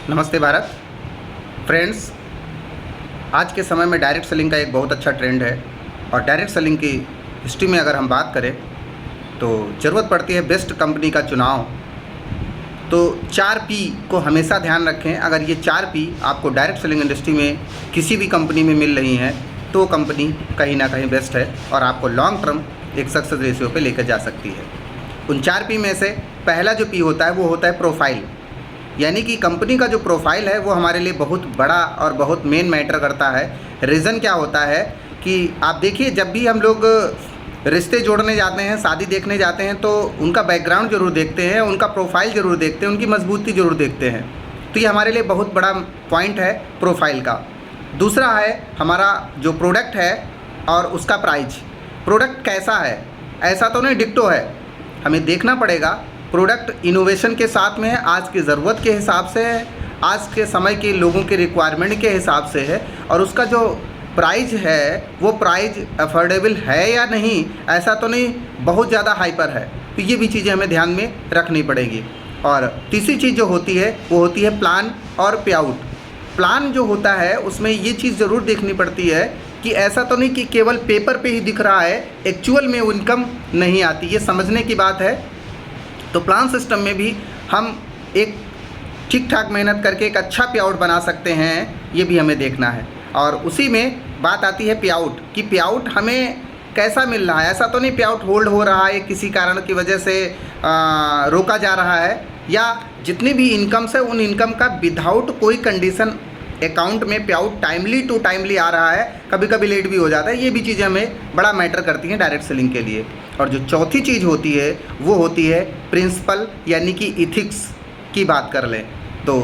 नमस्ते भारत। फ्रेंड्स, आज के समय में डायरेक्ट सेलिंग का एक बहुत अच्छा ट्रेंड है और डायरेक्ट सेलिंग की हिस्ट्री में अगर हम बात करें तो ज़रूरत पड़ती है बेस्ट कंपनी का चुनाव। तो 4P को हमेशा ध्यान रखें। अगर ये 4P आपको डायरेक्ट सेलिंग इंडस्ट्री में किसी भी कंपनी में मिल रही हैं तो कंपनी कहीं ना कहीं बेस्ट है और आपको लॉन्ग टर्म एक सक्सेस रेशियो पे लेकर जा सकती है। उन 4P में से पहला जो P होता है वो होता है प्रोफाइल, यानी कि कंपनी का जो प्रोफाइल है वो हमारे लिए बहुत बड़ा और बहुत मेन मैटर करता है। रीज़न क्या होता है कि आप देखिए, जब भी हम लोग रिश्ते जोड़ने जाते हैं, शादी देखने जाते हैं, तो उनका बैकग्राउंड ज़रूर देखते हैं, उनका प्रोफाइल ज़रूर देखते हैं, उनकी मजबूती ज़रूर देखते हैं। तो ये हमारे लिए बहुत बड़ा पॉइंट है प्रोफाइल का। दूसरा है हमारा जो प्रोडक्ट है और उसका प्राइस। प्रोडक्ट कैसा है, ऐसा तो नहीं डिक्टो है, हमें देखना पड़ेगा। प्रोडक्ट इनोवेशन के साथ में है, आज की ज़रूरत के हिसाब से है, आज के समय के लोगों के रिक्वायरमेंट के हिसाब से है, और उसका जो प्राइस है वो प्राइस अफोर्डेबल है या नहीं, ऐसा तो नहीं बहुत ज़्यादा हाइपर है। तो ये भी चीज़ें हमें ध्यान में रखनी पड़ेगी। और तीसरी चीज़ जो होती है वो होती है प्लान और पे आउट। प्लान जो होता है उसमें ये चीज़ ज़रूर देखनी पड़ती है कि ऐसा तो नहीं कि केवल पेपर पे ही दिख रहा है, एक्चुअल में इनकम नहीं आती, ये समझने की बात है। तो प्लान सिस्टम में भी हम एक ठीक ठाक मेहनत करके एक अच्छा पे आउट बना सकते हैं, ये भी हमें देखना है। और उसी में बात आती है पे आउट कि पे आउट हमें कैसा मिल रहा है। ऐसा तो नहीं पे आउट होल्ड हो रहा है, किसी कारण की वजह से रोका जा रहा है, या जितनी भी इनकम्स है उन इनकम का विदाउट कोई कंडीशन अकाउंट में पे आउट टाइमली टू टाइमली आ रहा है, कभी कभी लेट भी हो जाता है। ये भी चीज़ें हमें बड़ा मैटर करती हैं डायरेक्ट सेलिंग के लिए। और जो चौथी चीज़ होती है वो होती है प्रिंसिपल, यानी कि इथिक्स की बात कर लें तो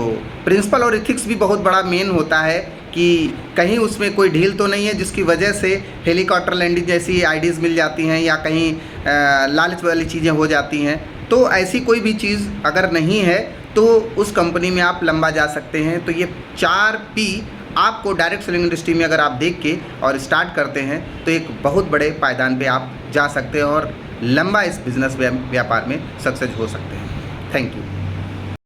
प्रिंसिपल और इथिक्स भी बहुत बड़ा मेन होता है कि कहीं उसमें कोई ढील तो नहीं है जिसकी वजह से हेलीकॉप्टर लैंडिंग जैसी आइडियाज़ मिल जाती हैं या कहीं लालच वाली चीज़ें हो जाती हैं। तो ऐसी कोई भी चीज़ अगर नहीं है तो उस कंपनी में आप लंबा जा सकते हैं। तो ये 4P आपको डायरेक्ट सेलिंग इंडस्ट्री में अगर आप देख के और स्टार्ट करते हैं तो एक बहुत बड़े पायदान पे आप जा सकते हैं और लंबा इस बिज़नेस व्यापार में सक्सेस हो सकते हैं। Thank you.